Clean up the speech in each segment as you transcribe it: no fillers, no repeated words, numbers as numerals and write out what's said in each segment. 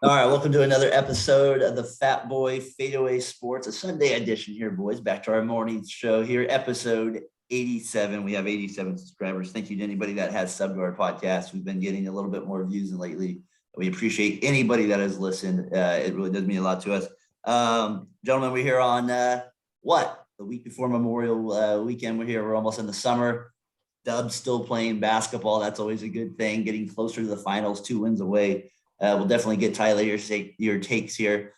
All right, welcome to another episode of the Fatboy FadeAway Sports, a Sunday edition here, boys. Back to our morning show here, episode 87. We have 87 subscribers. Thank you to anybody that has subbed to our podcast. We've been getting a little bit more views than lately. We appreciate anybody that has listened. It really does mean a lot to us. Gentlemen, we're here on the week before Memorial weekend. We're here. We're almost in the summer. Dub's still playing basketball. That's always a good thing. Getting closer to the finals, 2 wins away. We'll definitely get Tyler your takes here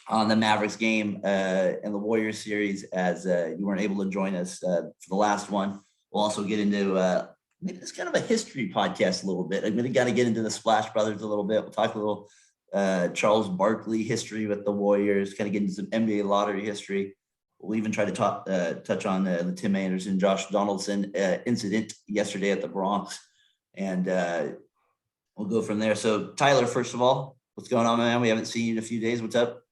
on the Mavericks game and the Warriors series, as you weren't able to join us for the last one. We'll also get into maybe it's kind of a history podcast a little bit. I'm going to got to get into the Splash Brothers a little bit. We'll talk a little Charles Barkley history with the Warriors, kind of get into some NBA lottery history. We'll even try to touch on the Tim Anderson, Josh Donaldson incident yesterday at the Bronx. And we'll go from there. So, Tyler, first of all, what's going on, man? We haven't seen you in a few days. What's up?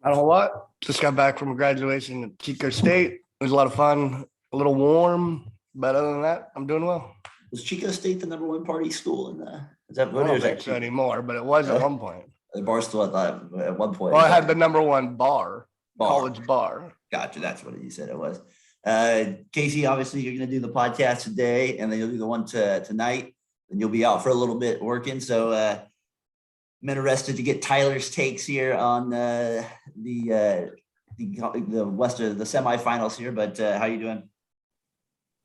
Not a whole lot. Just got back from graduation at Chico State. It was a lot of fun, a little warm, but other than that, I'm doing well. Was Chico State the number one party school? Is that I don't think so anymore, but it was at one point. The bar still at one point. Well, I had the number one college bar. Gotcha. That's what you said it was. Casey, obviously, you're going to do the podcast today, and then you'll do the one tonight. And you'll be out for a little bit working. So I'm interested to get Tyler's takes here on the semifinals here. But how you doing?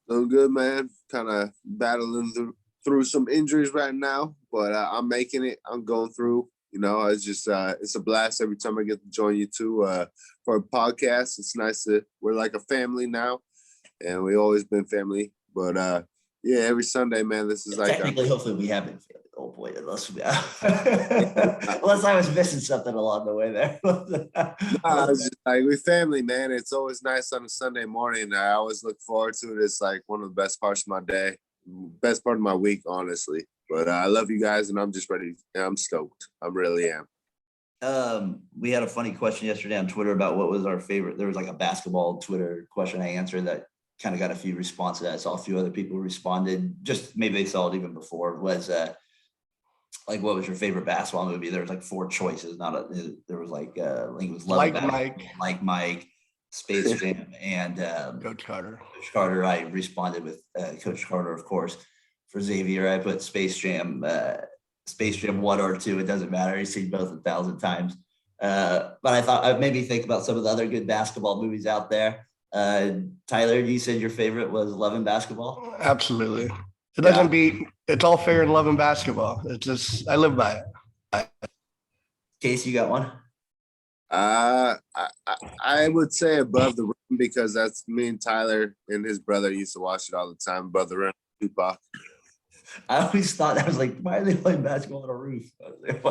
Doing good, man. Kind of battling through some injuries right now, but I'm making it. I'm going through. You know, it's just it's a blast every time I get to join you two for a podcast. It's nice we're like a family now, and we've always been family. But yeah, every Sunday, man, this is like technically, hopefully we have been family. Oh boy, unless I was missing something along the way there. It's just like we family, man. It's always nice on a Sunday morning. I always look forward to it. It's like one of the best parts of my day, best part of my week, honestly. But I love you guys, and I'm just ready. I'm stoked. I really am. We had a funny question yesterday on Twitter about what was our favorite. There was like a basketball Twitter question I answered that kind of got a few responses. I saw a few other people responded. Just maybe they saw it even before. Was like, what was your favorite basketball movie? There was like 4 choices. There was like I think it was Like Mike, Space Jam, and Coach Carter. Coach Carter. I responded with Coach Carter, of course. For Xavier, I put Space Jam 1 or 2. It doesn't matter. I've seen both 1,000 times. But I thought I'd maybe think about some of the other good basketball movies out there. Tyler, you said your favorite was Love and Basketball? Absolutely. It doesn't beat, it's all fair in love and basketball. It's just, I live by it. Case, you got one? I would say Above the Rim, because that's me and Tyler and his brother used to watch it all the time. Above the Rim, Tupac. I always thought that was like, why are they playing basketball on a roof? I was like,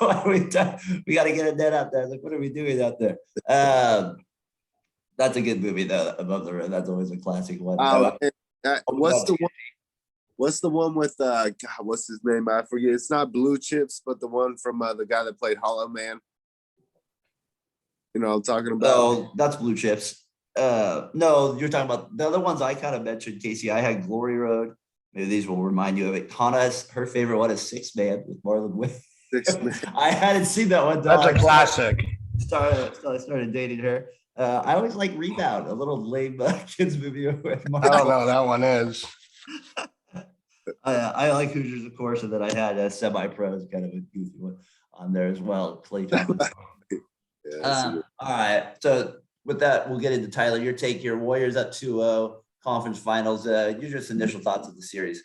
why we got to get a net out there. I was like, what are we doing out there? That's a good movie, though. Above the Rim. That's always a classic one. What's the one with God? What's his name? I forget. It's not Blue Chips, but the one from the guy that played Hollow Man. You know what I'm talking about? Oh, that's Blue Chips. No, you're talking about the other ones I kind of mentioned, Casey. I had Glory Road. Maybe these will remind you of it. Hannah's, her favorite one is Six Man with Marlon Wayne. Six Man. I hadn't seen that one. That's a classic. I started dating her. I always like Rebound, a little lame kids movie with Marlon. I don't know what that one is. I like Hoosiers, of course, and then I had Semi-Pros, kind of a goofy one on there as well. Clay Thompson. All right. So with that, we'll get into Tyler. Your take here. Warriors up 2-0, conference finals. Your just initial thoughts of the series.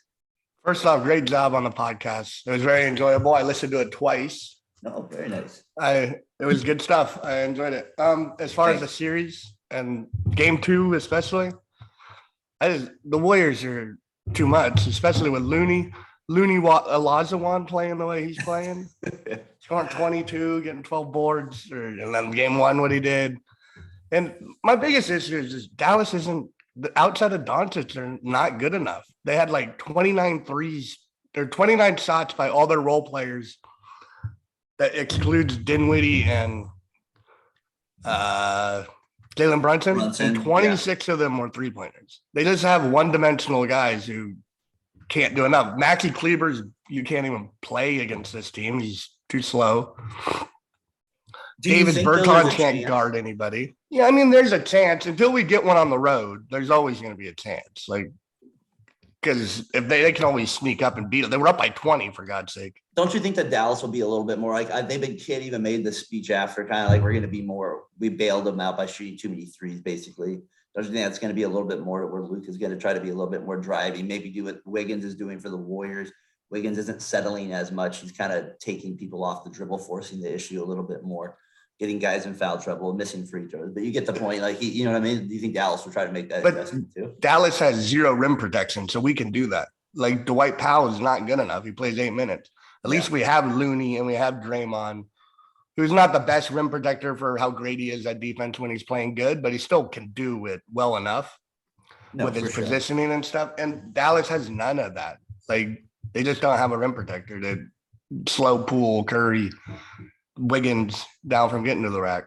First off, great job on the podcast. It was very enjoyable. I listened to it twice. Oh, very nice. It was good stuff. I enjoyed it. As far as the series and game 2 especially, the Warriors are too much, especially with Looney Olajuwon playing the way he's playing. Scoring 22, getting 12 boards, and then game 1 what he did. And my biggest issue is just Dallas isn't, outside of Doncic, they're not good enough. They had like 29 threes or 29 shots by all their role players. That excludes Dinwiddie and Jalen Brunson, and 26 of them were 3-pointers. They just have one-dimensional guys who can't do enough. Maxi Kleber's, you can't even play against this team. He's too slow. Davis Berton can't guard anybody. Yeah, I mean, there's a chance until we get one on the road. There's always going to be a chance, like because if they can always sneak up and beat it. They were up by 20 for God's sake. Don't you think that Dallas will be a little bit more like they big kid even made this speech after kind of like we're going to be more. We bailed them out by shooting too many threes, basically. Don't you think that's going to be a little bit more where Luka is going to try to be a little bit more driving, maybe do what Wiggins is doing for the Warriors? Wiggins isn't settling as much. He's kind of taking people off the dribble, forcing the issue a little bit more, getting guys in foul trouble, missing free throws. But you get the point. Like, you know what I mean? Do you think Dallas will try to make that investment too? Dallas has 0 rim protection, so we can do that. Like, Dwight Powell is not good enough. He plays 8 minutes. At least we have Looney and we have Draymond, who's not the best rim protector for how great he is at defense when he's playing good, but he still can do it well enough with his positioning and stuff. And Dallas has none of that. Like, they just don't have a rim protector to slow Poole, Curry, Wiggins down from getting to the rack.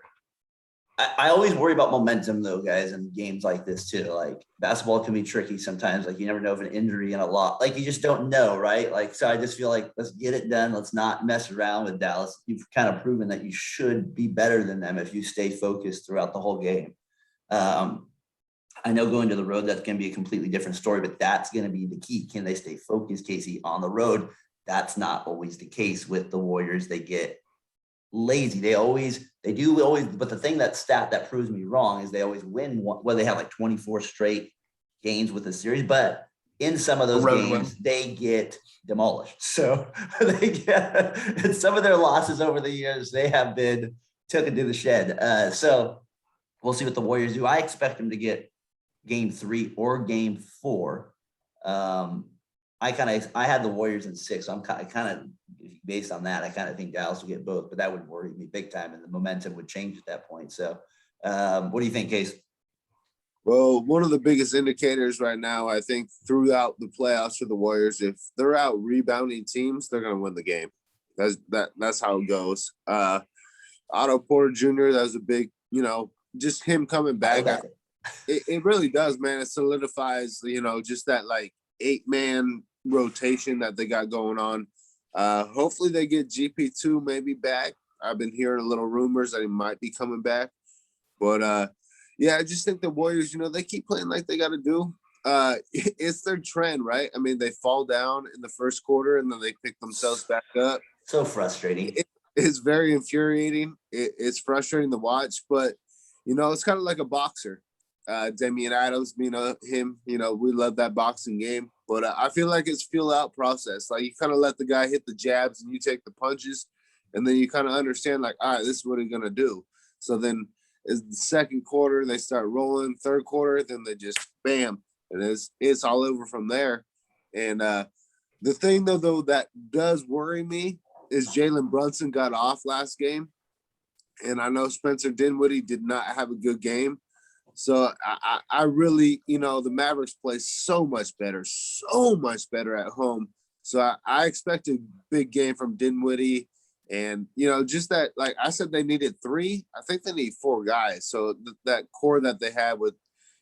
I always worry about momentum though, guys, in games like this too. Like, basketball can be tricky sometimes. Like, you never know if an injury and a lot, like, you just don't know, right? Like, so I just feel like let's get it done. Let's not mess around with Dallas. You've kind of proven that you should be better than them if you stay focused throughout the whole game. I know going to the road, that's going to be a completely different story, but that's going to be the key. Can they stay focused, Casey, on the road? That's not always the case with the Warriors. They get lazy. They do always, but the thing that proves me wrong is they always win well, they have like 24 straight games with the series, but in some of those games they get demolished. So they get in some of their losses over the years, they have been taken to the shed. So we'll see what the Warriors do. I expect them to get game 3 or game 4. I had the Warriors in 6. So I'm kind of based on that. I kind of think Dallas will get both, but that would worry me big time, and the momentum would change at that point. So, what do you think, Case? Well, one of the biggest indicators right now, I think, throughout the playoffs for the Warriors, if they're out rebounding teams, they're going to win the game. That's how it goes. Otto Porter Jr., that was a big, just him coming back. It really does, man. It solidifies, just that like 8-man rotation that they got going on. Hopefully they get GP2 maybe back. I've been hearing a little rumors that he might be coming back. But I just think the Warriors, they keep playing like they got to do. It's their trend, right? I mean, they fall down in the first quarter and then they pick themselves back up. So frustrating. It's very infuriating. It's frustrating to watch, but, it's kind of like a boxer. Damian Adams, him, we love that boxing game, but I feel like it's feel out process. Like, you kind of let the guy hit the jabs and you take the punches, and then you kind of understand like, all right, this is what he's going to do. So then is the second quarter, they start rolling, third quarter, then they just bam, and it's all over from there. And the thing though that does worry me is Jalen Brunson got off last game, and I know Spencer Dinwiddie did not have a good game. So I really, the Mavericks play so much better at home. So I expect a big game from Dinwiddie, and, just that, like I said, they needed 3. I think they need 4 guys. So that core that they have with,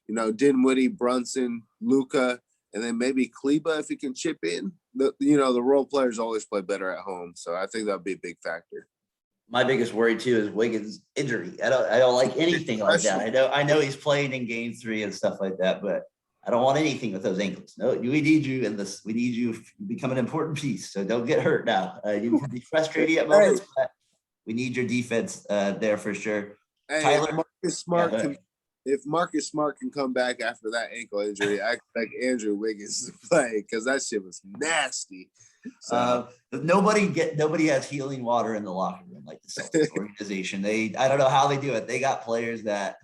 Dinwiddie, Brunson, Luka, and then maybe Kleba, if he can chip in, the role players always play better at home. So I think that'll be a big factor. My biggest worry too is Wiggins' injury. I don't like anything like that. I know he's playing in game 3 and stuff like that, but I don't want anything with those ankles. No, we need you in this. We need you to become an important piece. So don't get hurt now. You can be frustrating at moments, but we need your defense there for sure. Hey, Tyler, if Marcus Smart can come back after that ankle injury, I expect Andrew Wiggins to play, because that shit was nasty. So nobody has healing water in the locker room like the Celtics organization. I don't know how they do it. They got players that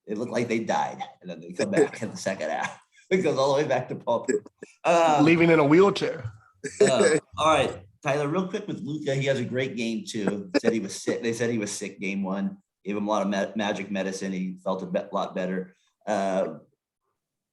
it look like they died, and then they come back in the second half. It goes all the way back to Paul. Leaving in a wheelchair. All right, Tyler, real quick with Luka, he has a great game too. Said he was sick. They said he was sick game 1. Gave him a lot of magic medicine. He felt a lot better.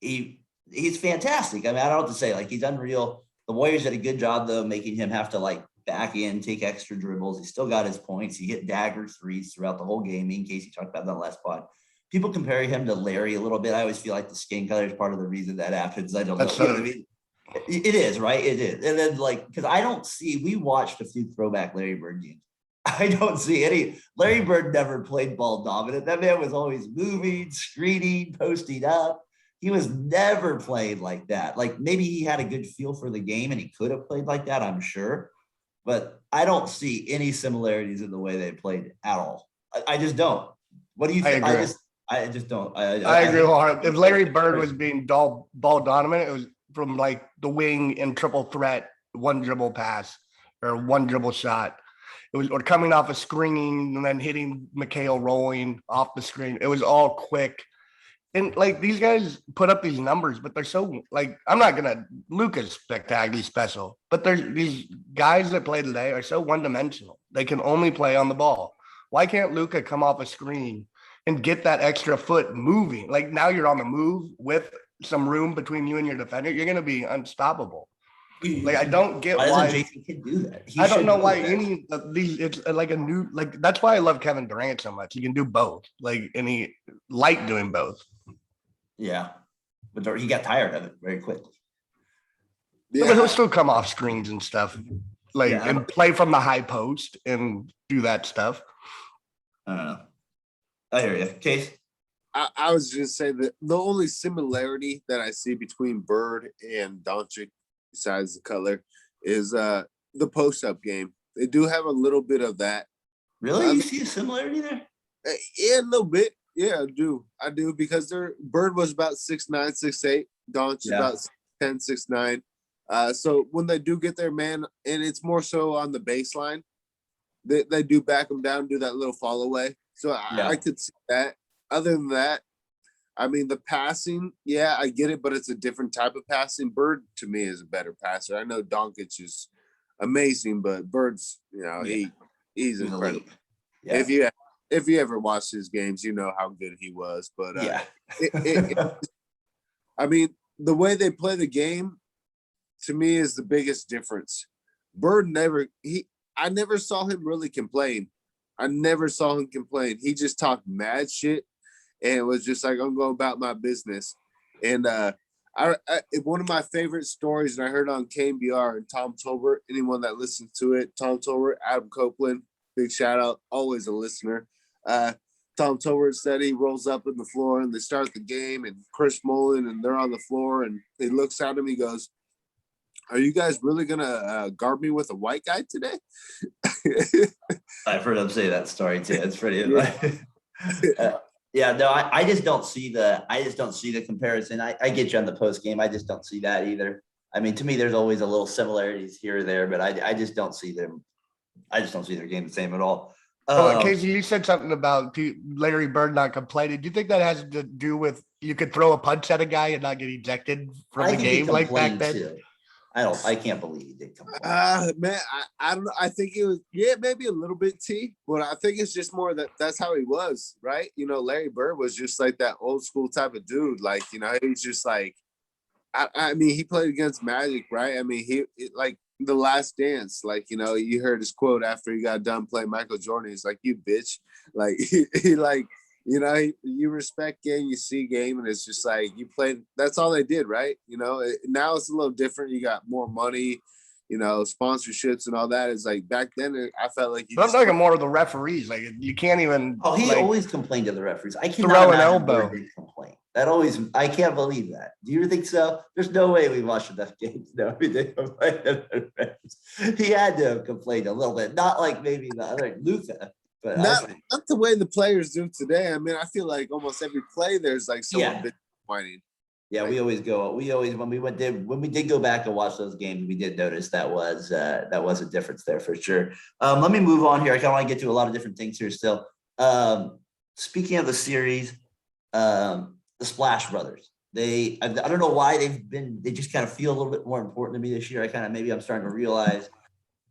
He's fantastic. I mean, I don't know what to say. Like, he's unreal. The Warriors did a good job, though, making him have to, like, back in, take extra dribbles. He still got his points. He hit dagger threes throughout the whole game. Me and Casey talked about that on the last pod. People compare him to Larry a little bit. I always feel like the skin color is part of the reason that happens. I don't know. You know what I mean? It is, right? It is. And then because we watched a few throwback Larry Bird games. I don't see any. Larry Bird never played ball dominant. That man was always moving, screening, posting up. He was never played like that. Like maybe he had a good feel for the game and he could have played like that, I'm sure. But I don't see any similarities in the way they played at all. I just don't. What do you think? I just don't. I agree wholeheartedly. If Larry Bird was being ball dominant, it was from like the wing and triple threat, one dribble pass or one dribble shot. It was or coming off a screen and then hitting McHale rolling off the screen. It was all quick. And like these guys put up these numbers, but they're so like I'm not gonna Luka's spectacularly special, but there's these guys that play today are so one-dimensional. They can only play on the ball. Why can't Luka come off a screen and get that extra foot moving? Like now you're on the move with some room between you and your defender. You're gonna be unstoppable. Like I don't get why Jason can do that. I don't know why any of these. It's like a new like that's why I love Kevin Durant so much. He can do both. Like and he liked doing both. Yeah, but he got tired of it very quickly. Yeah. But he'll still come off screens and stuff, like and play from the high post and do that stuff. I don't know. I hear you, Case. I was just saying that the only similarity that I see between Bird and Doncic, besides the color, is the post-up game. They do have a little bit of that. Really, you see a similarity there? Yeah, a little bit. Yeah, I do because Bird was about 6'9", 6'8". Doncic about 10, 6'9". So when they do get their man, and it's more so on the baseline, they do back them down, do that little fall away. So I could see that. Other than that, I mean, the passing, I get it, but it's a different type of passing. Bird, to me, is a better passer. I know Doncic is amazing, but Bird's, he's incredible. Yeah. If you ever watched his games, you know how good he was. But I mean, the way they play the game, to me, is the biggest difference. Bird I never saw him really complain. He just talked mad shit and was just like, I'm going about my business. And one of my favorite stories, and I heard on KBR and Tom Tolbert, anyone that listens to it, Tom Tolbert, Adam Copeland, big shout out, always a listener. Tom Tolbert said he rolls up in the floor and they start the game and Chris Mullin and they're on the floor and he looks at him, he goes, are you guys really going to guard me with a white guy today? I've heard him say that story too. It's pretty. I just don't see the comparison. I get you on the post game. I just don't see that either. I mean, to me, there's always a little similarities here or there, but I just don't see them. I just don't see their game the same at all. Casey, you said something about Larry Bird not complaining. Do you think that has to do with you could throw a punch at a guy and not get ejected from the game like back then? Too. I can't believe he did complain. Man, I don't know. I think it was, maybe a little bit T, but I think it's just more that's how he was, right? You know, Larry Bird was just like that old school type of dude. Like, he's just like, I mean, he played against Magic, right? I mean, like The Last Dance, like, you heard his quote after he got done playing Michael Jordan. He's like, you bitch. Like, he like, you respect game, you see game, and it's just like you played. That's all they did, right? Now it's a little different. You got more money, sponsorships and all that. It's like back then, I felt like I'm talking more of the referees. Like you can't even. Oh, he always complained to the referees. I can't throw an elbow. Complain. I can't believe that. Do you think so? There's no way we watched enough games. No, he didn't complain to the refs. He had to have complained a little bit, not like maybe the other Luka. But not the way the players do today. I mean, I feel like almost every play there's like someone whining. Yeah, we always when we did go back and watch those games, we did notice that was a difference there for sure. Let me move on here. I kind of want to get to a lot of different things here still. Speaking of the series, the Splash Brothers. I don't know why they just kind of feel a little bit more important to me this year. Maybe I'm starting to realize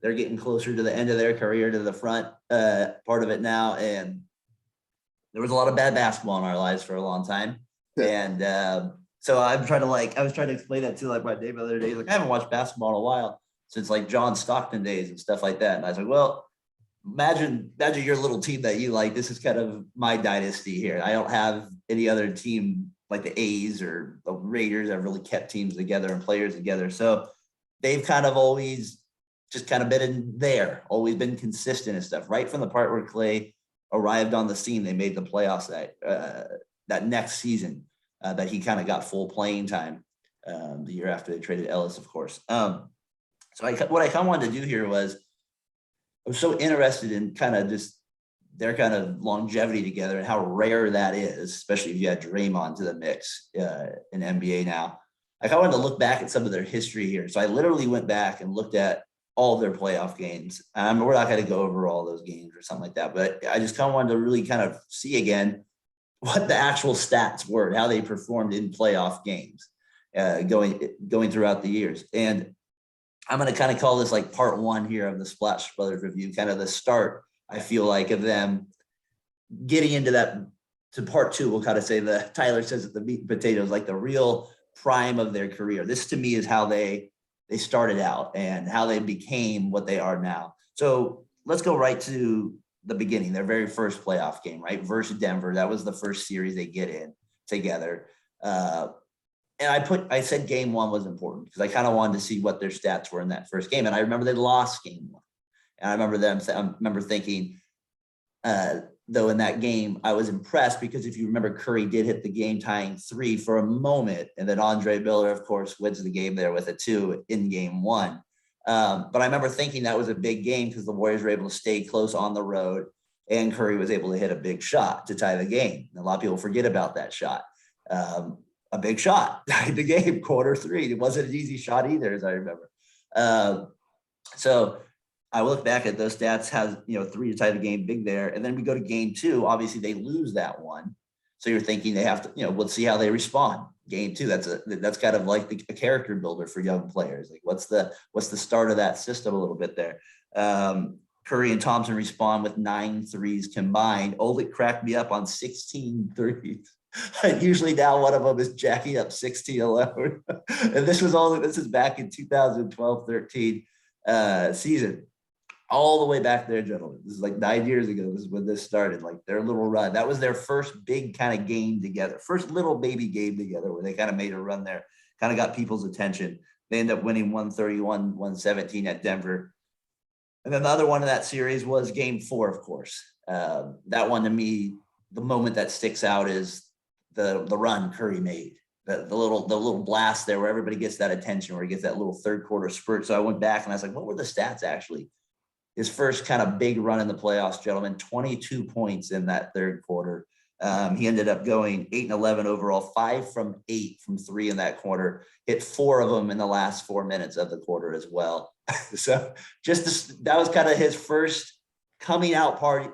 they're getting closer to the end of their career, to the front part of it now. And there was a lot of bad basketball in our lives for a long time. And so I was trying to explain that to my Dave the other day. He's like, I haven't watched basketball in a while since like John Stockton days and stuff like that. And I was like, well, imagine your little team that you like. This is kind of my dynasty here. I don't have any other team like the A's or the Raiders have really kept teams together and players together. So they've kind of always just kind of been in there, always been consistent and stuff. Right from the part where Clay arrived on the scene, they made the playoffs that next season that he kind of got full playing time the year after they traded Ellis, of course. So what I kind of wanted to do here was I was so interested in kind of just their kind of longevity together and how rare that is, especially if you had Draymond to the mix in NBA now. I kind of wanted to look back at some of their history here. So I literally went back and looked at all of their playoff games. We're not going to go over all those games or something like that, but I just kind of wanted to really kind of see again what the actual stats were, how they performed in playoff games going throughout the years. And I'm going to kind of call this like part one here of the Splash Brothers review, kind of the start, I feel like, of them getting into that to part two. We'll kind of say Tyler says it, the meat and potatoes, like the real prime of their career. This to me is how they started out and how they became what they are now. So let's go right to the beginning, their very first playoff game, right? Versus Denver. That was the first series they get in together. And I said game one was important because I kind of wanted to see what their stats were in that first game. And I remember they lost game one. And I remember thinking, though, in that game, I was impressed because if you remember, Curry did hit the game tying 3 for a moment. And then Andre Miller, of course, wins the game there with a 2 in game one. But I remember thinking that was a big game because the Warriors were able to stay close on the road and Curry was able to hit a big shot to tie the game. And a lot of people forget about that shot. A big shot tied the game, quarter 3. It wasn't an easy shot either, as I remember. So I look back at those stats, has 3 to tie the game, big there. And then we go to game 2. Obviously, they lose that one. So you're thinking they have to, we'll see how they respond. Game 2, that's kind of like a character builder for young players. Like what's the start of that system a little bit there. Curry and Thompson respond with 9 threes combined. Oleg cracked me up on 16 threes. And usually now one of them is jacking up 16 alone. And this is back in 2012-13 season. All the way back there, gentlemen. This is like 9 years ago. This is when this started, like their little run. That was their first big kind of game together, first little baby game together where they kind of made a run there, kind of got people's attention. They end up winning 131-117 at Denver. And then the other one in that series was game 4, of course. That one to me, the moment that sticks out is the run Curry made. The little blast there where everybody gets that attention, where he gets that little third quarter spurt. So I went back and I was like, what were the stats actually? His first kind of big run in the playoffs, gentlemen, 22 points in that third quarter. He ended up going 8-11 overall, 5 from 8 from 3 in that quarter, hit 4 of them in the last 4 minutes of the quarter as well. So that was kind of his first coming out party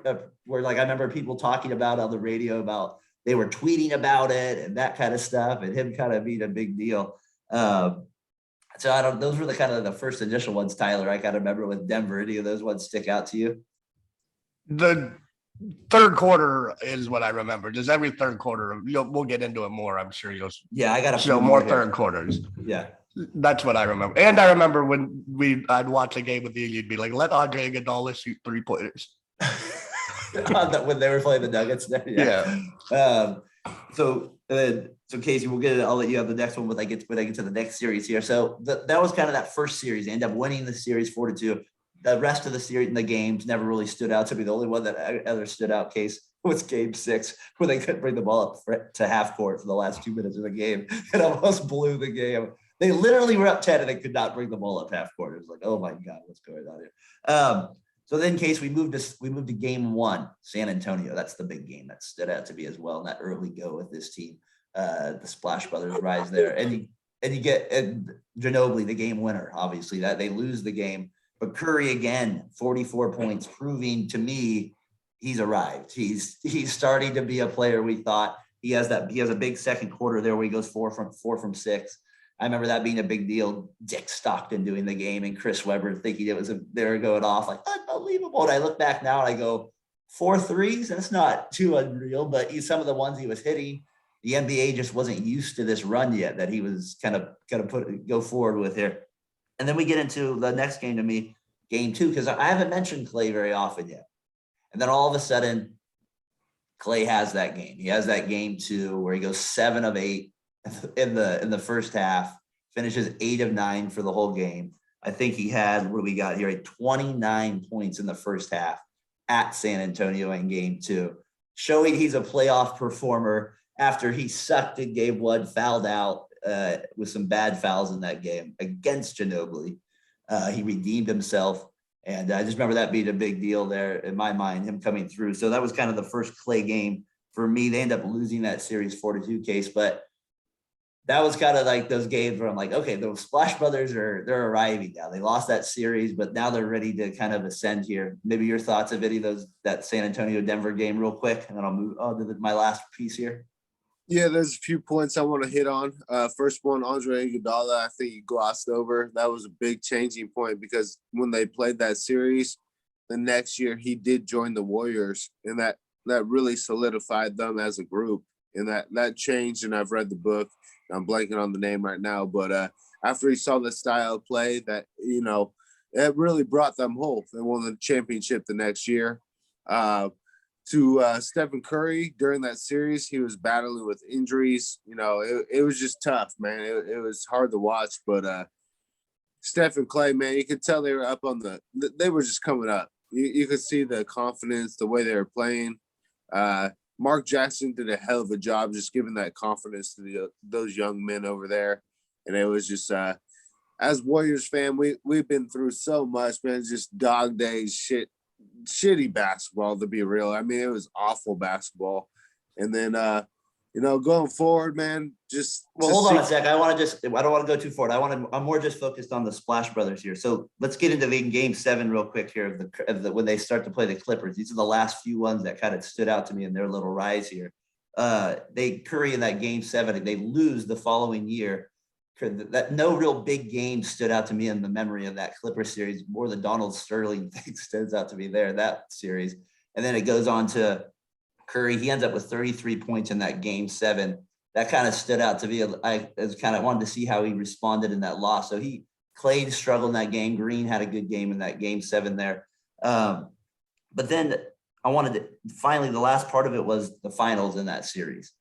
where, like, I remember people talking about on the radio about they were tweeting about it and that kind of stuff and him kind of being a big deal. So those were the kind of the first initial ones, Tyler. I kind of remember with Denver. Any of those ones stick out to you? The third quarter is what I remember. Just every third quarter, we'll get into it more. I'm sure you'll. Yeah, I got to show more third quarters. Yeah, that's what I remember. And I remember when I'd watch a game with you, you'd be like, "Let Andre Iguodala shoot 3-pointers." When they were playing the Nuggets there. Yeah. So Casey, I'll let you have the next one when I get to the next series here. So that was kind of that first series. They end up winning the series 4-2. The rest of the series and the games never really stood out to me. The only one that ever stood out, Case, was game 6, where they couldn't bring the ball up to half court for the last 2 minutes of the game. It almost blew the game. They literally were up 10 and they could not bring the ball up half court. It was like, oh my God, what's going on here? So then, Case, we moved to game 1, San Antonio. That's the big game that stood out to me as well in that early go with this team. The Splash Brothers rise there, and you get Ginobili, the game winner. Obviously, that they lose the game, but Curry again, 44 points, proving to me he's arrived. He's starting to be a player. We thought he has a big second quarter there where he goes 4 from 6. I remember that being a big deal. Dick Stockton doing the game and Chris Webber thinking they were going off, like, unbelievable. And I look back now and I go, 4 threes? That's not too unreal, but some of the ones he was hitting, the NBA just wasn't used to this run yet that he was kind of go forward with here. And then we get into the next game to me, game 2, because I haven't mentioned Clay very often yet. And then all of a sudden, Klay has that game. He has that game too, where he goes 7 of 8 in the first half, finishes 8 of 9 for the whole game. I think he had, what do we got here, 29 points in the first half at San Antonio in game 2, showing he's a playoff performer after he sucked in game 1, fouled out with some bad fouls in that game against Ginobili. He redeemed himself. And I just remember that being a big deal there in my mind, him coming through. So that was kind of the first Klay game for me. They end up losing that series 4-2 case, but that was kind of like those games where I'm like, okay, the Splash Brothers they're arriving now. They lost that series, but now they're ready to kind of ascend here. Maybe your thoughts of any of those, that San Antonio Denver game real quick, and then I'll move on to my last piece here. Yeah, there's a few points I want to hit on. First one, Andre Iguodala, I think he glossed over. That was a big changing point because when they played that series, the next year he did join the Warriors, and that really solidified them as a group. And that changed, and I've read the book. I'm blanking on the name right now, but after he saw the style of play, that, it really brought them hope. They won the championship the next year. To Stephen Curry during that series, he was battling with injuries. It was just tough, man. It was hard to watch, but Steph and Klay, man, you could tell they were up on they were just coming up. You could see the confidence, the way they were playing. Mark Jackson did a hell of a job just giving that confidence to those young men over there. And it was just, as Warriors fan, we've been through so much, man. It's just dog days, shitty basketball, to be real. I mean, it was awful basketball. And then, going forward, man, hold on a sec. I don't want to go too forward. I'm more just focused on the Splash Brothers here. So let's get into the game 7 real quick here of the when they start to play the Clippers. These are the last few ones that kind of stood out to me in their little rise here. Curry in that game 7, they lose the following year. That no real big game stood out to me in the memory of that Clipper series. More the Donald Sterling thing stands out to me there, that series. And then it goes on to Curry. He ends up with 33 points in that game 7. That kind of stood out to me. I kind of wanted to see how he responded in that loss. So Klay struggled in that game. Green had a good game in that game 7 there. But then I wanted to, finally, the last part of it was the finals in that series.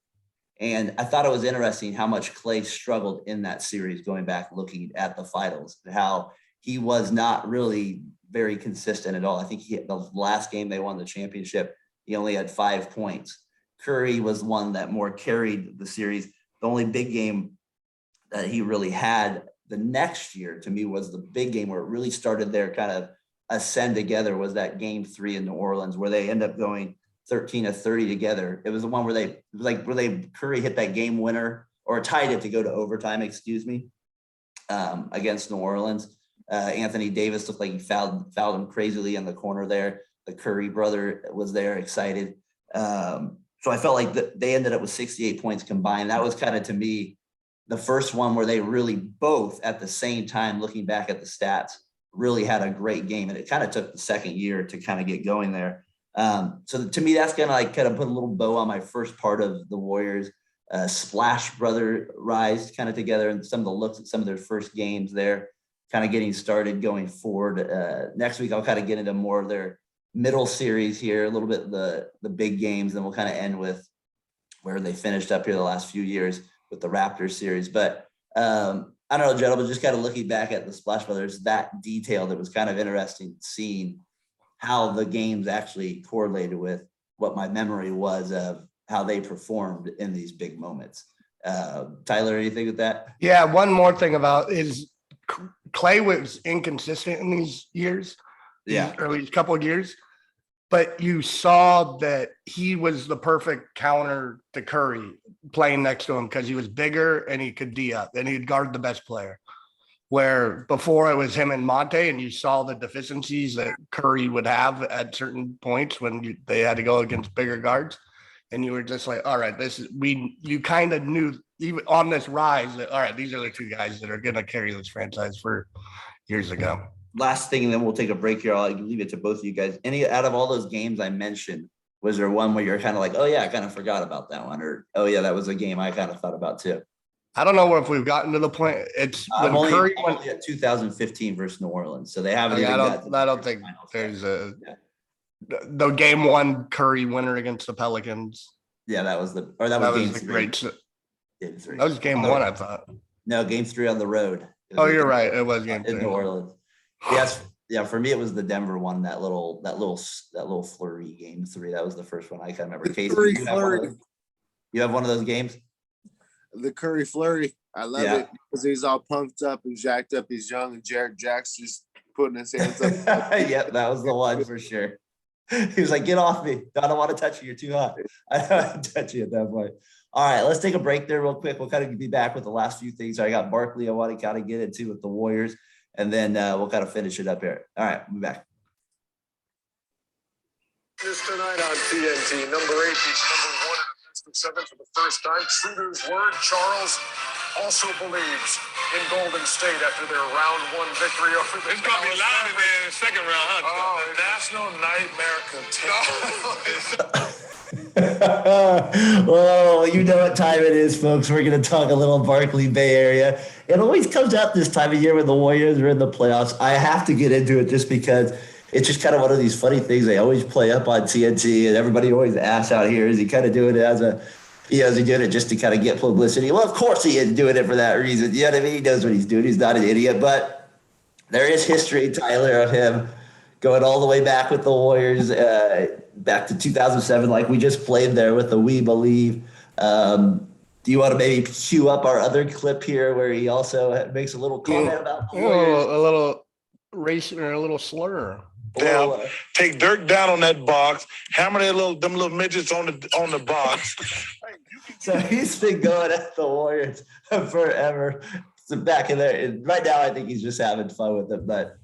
And I thought it was interesting how much Klay struggled in that series, going back, looking at the finals, how he was not really very consistent at all. I think the last game they won the championship, he only had 5 points. Curry was one that more carried the series. The only big game that he really had the next year, to me, was the big game where it really started their kind of ascend together, was that game 3 in New Orleans, where they end up going 13 of 30 together. It was the one where Curry hit that game winner, or tied it to go to overtime, against New Orleans. Anthony Davis looked like he fouled him crazily in the corner there. The Curry brother was there, excited. So I felt like they ended up with 68 points combined. That was kind of, to me, the first one where they really both at the same time, looking back at the stats, really had a great game. And it kind of took the second year to kind of get going there. So to me, that's kind of put a little bow on my first part of the Warriors Splash Brother rise kind of together, and some of the looks at some of their first games there, kind of getting started going forward. Next week, I'll kind of get into more of their middle series here, a little bit the big games, and we'll kind of end with where they finished up here the last few years with the Raptors series. But I don't know, gentlemen, just kind of looking back at the Splash Brothers, that detailed, it was kind of interesting seeing how the games actually correlated with what my memory was of how they performed in these big moments. Tyler, anything with that? Yeah, one more thing about is Klay was inconsistent in these years, these couple of years, but you saw that he was the perfect counter to Curry playing next to him, because he was bigger and he could D up and he'd guard the best player. Where before it was him and Monte, and you saw the deficiencies that Curry would have at certain points when they had to go against bigger guards. And you were just like, all right, you kind of knew, even on this rise, that, all right, these are the two guys that are going to carry this franchise for years to go. Last thing, and then we'll take a break here. I'll leave it to both of you guys. Any out of all those games I mentioned, was there one where you're kind of like, oh yeah, I kind of forgot about that one, or oh yeah, that was a game I kind of thought about too? I don't know if we've gotten to the point. It's when Curry went at 2015 versus New Orleans, so they haven't. I don't think there's a. Yeah. The game one Curry winner against the Pelicans. Yeah, that was that That was was game the three. great. Game three. That was game one, I thought. No, game three on the road. Oh, you're right. It was game in three. New Orleans. Yes, yeah. For me, it was the Denver one. That little flurry game three. That was the first one I can remember. Casey, you have one of those games. The Curry flurry. I love it because he's all pumped up and jacked up. He's young, and Jared Jackson's putting his hands up. Yep, that was the one for sure. He was like, "Get off me! I don't want to touch you. You're too hot. I don't want to touch you at that point." All right, let's take a break there real quick. We'll kind of be back with the last few things. I got Barkley I want to kind of get into with the Warriors, and then we'll kind of finish it up here. All right, we'll be back. This tonight on TNT, number 8 beats number 1 in the best of 7 for the first time. True to his word, Charles also believes in Golden State after their round 1 victory over the It's going to be loud in there in the second round, huh? Oh, national nightmare continues. Well, you know what time it is, folks. We're going to talk a little Barkley Bay Area. It always comes out this time of year when the Warriors are in the playoffs. I have to get into it just because it's just kind of one of these funny things they always play up on TNT, and everybody always asks out here, is he kind of doing it as a, is he doing it just to kind of get publicity? Well, of course he is doing it for that reason. You know what I mean? He knows what he's doing. He's not an idiot, but there is history, Tyler, of him going all the way back with the Warriors, back to 2007, like we just played there with the We Believe. Do you want to maybe cue up our other clip here where he also makes a little comment about the Warriors? A little race or a little slur. Down, take Dirk down on that box, hammer them little midgets on the box. So he's been going at the Warriors forever. So back in there, and right now I think he's just having fun with it. But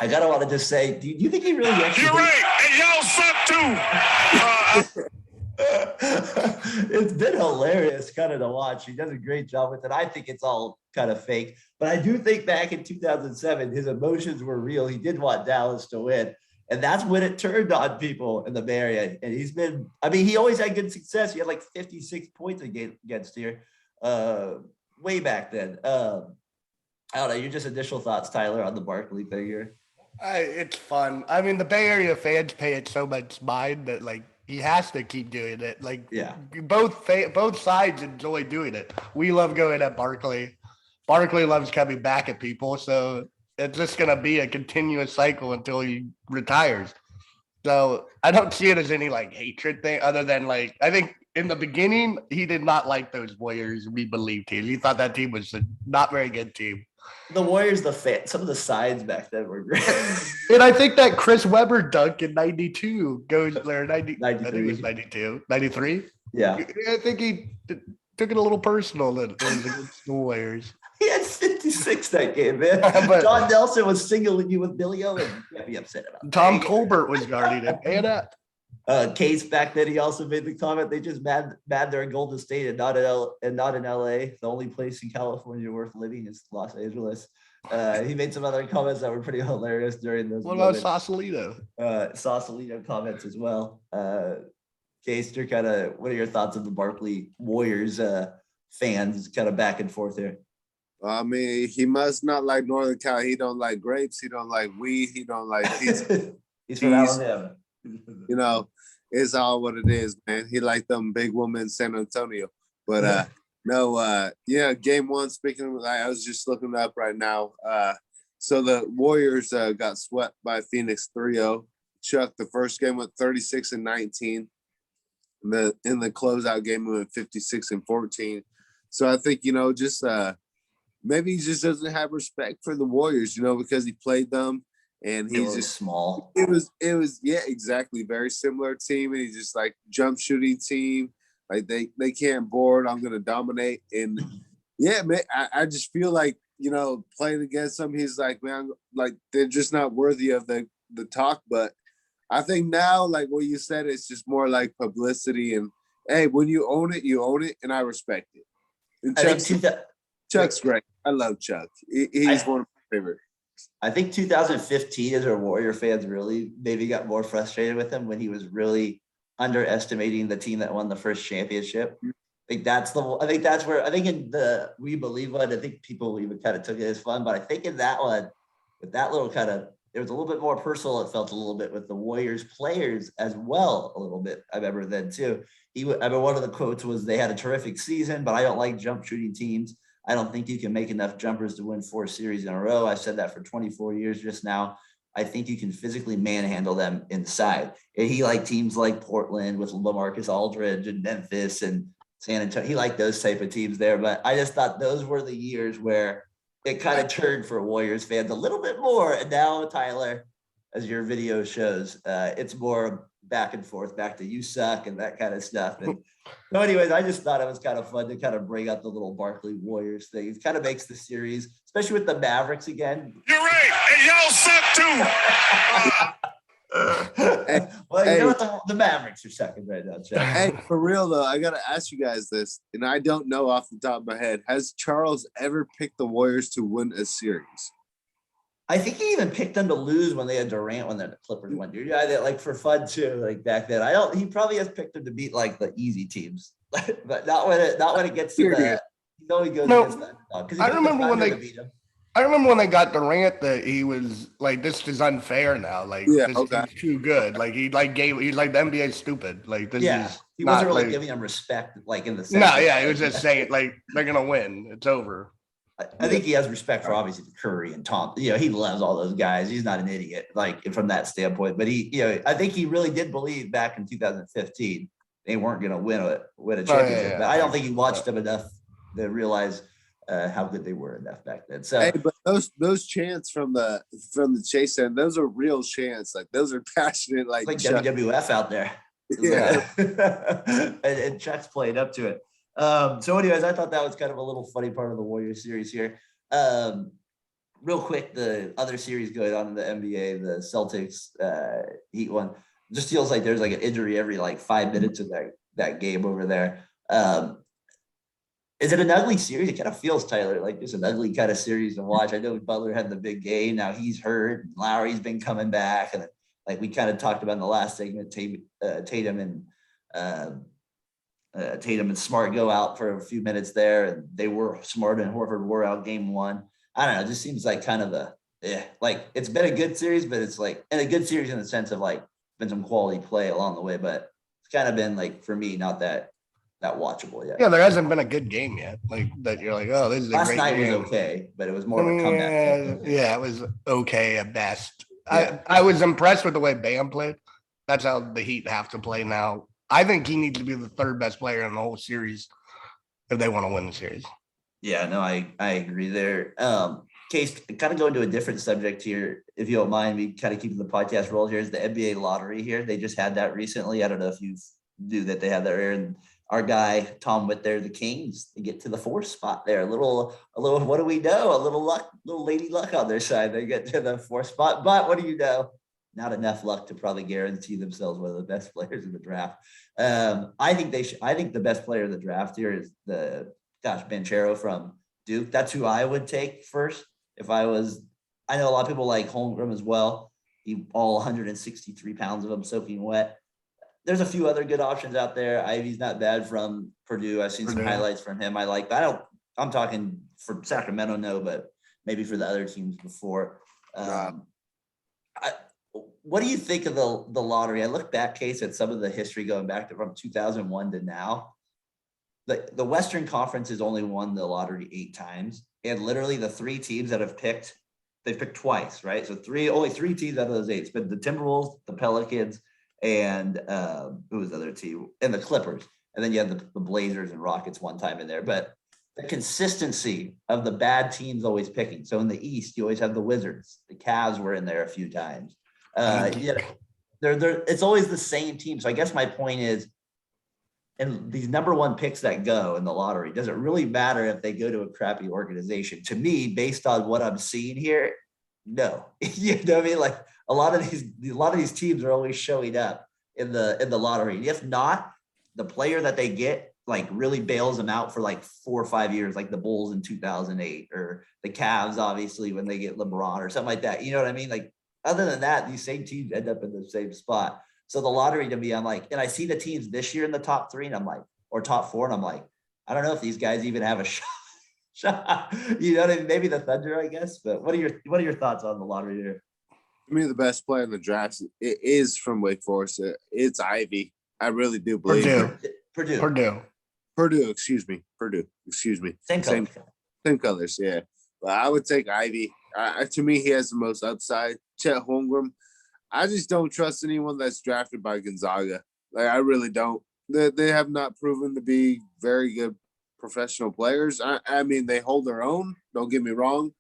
I gotta want to just say, do you think he really? You're right, and y'all suck too. It's been hilarious kind of to watch. He does a great job with it. I think it's all kind of fake, but I do think back in 2007, his emotions were real. He did want Dallas to win, and that's when it turned on people in the Bay Area. And he's been, I mean, he always had good success. He had like 56 points against here way back then. I don't know. Your just initial thoughts, Tyler, on the Barkley thing here? It's fun. I mean, the Bay Area fans pay it so much mind that like he has to keep doing it. Like, yeah, both sides enjoy doing it. We love going at Barkley. Barkley loves coming back at people. So it's just gonna be a continuous cycle until he retires. So I don't see it as any like hatred thing, other than like I think in the beginning he did not like those Warriors We Believe teams. He thought that team was a not very good team. The Warriors, some of the sides back then were great. And I think that Chris Webber dunk in 92 goes there. 90, I think it 93. was 92, 93. Yeah. I think he took it a little personal that it was against the Warriors. He had 56 that game, man. But John Nelson was singling you with Billy Owen. You can't be upset about that. Tom Colbert was guarding him. And Case back then, he also made the comment they just mad they're in Golden State and not in LA. The only place in California worth living is Los Angeles. He made some other comments that were pretty hilarious during those. What about Sausalito? Sausalito comments as well. Case, what are your thoughts on the Barkley Warriors fans kind of back and forth here? I mean, he must not like Northern Cal. He don't like grapes. He don't like weed. He don't like he's from Alabama. You know, it's all what it is, man. He like them big women in San Antonio. But game one, speaking of, I was just looking up right now. So the Warriors got swept by Phoenix 3-0. Chuck, the first game went 36-19. In the closeout game went 56-14. So I think, just maybe he just doesn't have respect for the Warriors, because he played them. And he's just small. It was exactly, very similar team, and he's just like jump shooting team. Like they can't board. I'm gonna dominate, and yeah, man. I just feel like playing against them, he's like, man, like they're just not worthy of the talk. But I think now, like what you said, it's just more like publicity. And hey, when you own it, and I respect it. And Chuck's great. I love Chuck. He's one of my favorites. I think 2015 is where Warrior fans really maybe got more frustrated with him when he was really underestimating the team that won the first championship. I think that's where in the We Believe one, I think people even kind of took it as fun, but I think in that one, with that little kind of, it was a little bit more personal. It felt a little bit with the Warriors players as well, a little bit. I remember then too. One of the quotes was they had a terrific season, but I don't like jump shooting teams. I don't think you can make enough jumpers to win 4 series in a row. I said that for 24 years just now. I think you can physically manhandle them inside. And he liked teams like Portland with LaMarcus Aldridge and Memphis and San Antonio. He liked those type of teams there. But I just thought those were the years where it kind of turned for Warriors fans a little bit more. And now, Tyler, as your video shows, it's more back and forth, back to you suck and that kind of stuff. And so anyways, I just thought it was kind of fun to kind of bring up the little Barkley Warriors thing. It kind of makes the series, especially with the Mavericks again. You're right. And y'all suck too. Well, you know what, the Mavericks are second right now, Chuck. Hey, for real though, I gotta ask you guys this, and I don't know off the top of my head. Has Charles ever picked the Warriors to win a series? I think he even picked them to lose when they had Durant when the Clippers went. Yeah, they, like for fun too, like back then. He probably has picked them to beat like the easy teams, but not when it gets to that. You know he goes against that. I remember when they got Durant that he was like, this is unfair now. Like, this is too good. Like he's like the NBA stupid. Like this is he wasn't really giving them respect, like in the sense. No, yeah, he was just saying like they're gonna win. It's over. I think he has respect for obviously Curry and Tom. You know, he loves all those guys. He's not an idiot, like from that standpoint. But I think he really did believe back in 2015 they weren't going to win a championship. But I don't think he watched them enough to realize how good they were enough back then. So, hey, but those chants from the Chase end, those are real chants. Like those are passionate. Like WWF out there. Yeah, and Chuck's playing up to it. So anyways, I thought that was kind of a little funny part of the Warriors series here. Real quick, the other series going on in the NBA, the Celtics Heat one, just feels like there's like an injury every like 5 minutes of that game over there. Is it an ugly series? It kind of feels, Tyler, like it's an ugly kind of series to watch. I know Butler had the big game. Now he's hurt. Lowry's been coming back. And like we kind of talked about in the last segment, Tatum and Smart go out for a few minutes there, and they were Smart and Horford were out game 1. I don't know. It just seems like kind of like it's been a good series, but it's like, and a good series in the sense of like been some quality play along the way, but it's kind of been like, for me, not that watchable yet. Yeah, there hasn't been a good game yet. Like that you're like, oh, this is a great game. Last night was okay, but it was more of a comeback. Yeah, it was okay at best. Yeah. I was impressed with the way Bam played. That's how the Heat have to play now. I think he needs to be the 3rd best player in the whole series if they want to win the series. Yeah, no, I agree there. Case, kind of going to a different subject here, if you don't mind me kind of keeping the podcast roll here, is the NBA lottery here. They just had that recently. I don't know if you knew that they had that here. And our guy, Tom Witt there, the Kings, they get to the 4th spot there. A little, what do we know? A little luck, little lady luck on their side. They get to the 4th spot. But what do you know? Not enough luck to probably guarantee themselves one of the best players in the draft. I think the best player in the draft here is Banchero from Duke. That's who I would take first. If I know a lot of people like Holmgren as well. He all 163 pounds of him soaking wet. There's a few other good options out there. Ivy's not bad from Purdue. I've seen some highlights from him. I like. I'm talking for Sacramento, no, but maybe for the other teams before. What do you think of the lottery? I look back, Case, at some of the history going back to from 2001 to now. The Western Conference has only won the lottery 8 times, and literally the 3 teams that have picked, they've picked twice, right? So only 3 teams out of those 8. It's been the Timberwolves, the Pelicans, and who was the other team? And the Clippers. And then you have the Blazers and Rockets one time in there. But the consistency of the bad teams always picking. So in the East, you always have the Wizards. The Cavs were in there a few times. It's always the same team. So I guess my point is, and these number 1 picks that go in the lottery, does it really matter if they go to a crappy organization? To me, based on what I'm seeing here, no. You know what I mean? Like a lot of these teams are always showing up in the lottery. If not, the player that they get like really bails them out for like 4 or 5 years, like the Bulls in 2008, or the Cavs, obviously, when they get LeBron or something like that. You know what I mean? Like other than that, these same teams end up in the same spot. So the lottery to me, I'm like, and I see the teams this year in the top 3, and I'm like, or top 4, and I'm like, I don't know if these guys even have a shot. You know what I mean? Maybe the Thunder, I guess. But what are your thoughts on the lottery here? To me, the best player in the draft it is from Wake Forest. It's Ivy. I really do believe. Purdue. Excuse me. Purdue. Excuse me. Same color. Same colors. Yeah, but I would take Ivy. To me, he has the most upside. Chet Holmgren. I just don't trust anyone that's drafted by Gonzaga. Like, I really don't. They have not proven to be very good professional players. I mean, they hold their own. Don't get me wrong.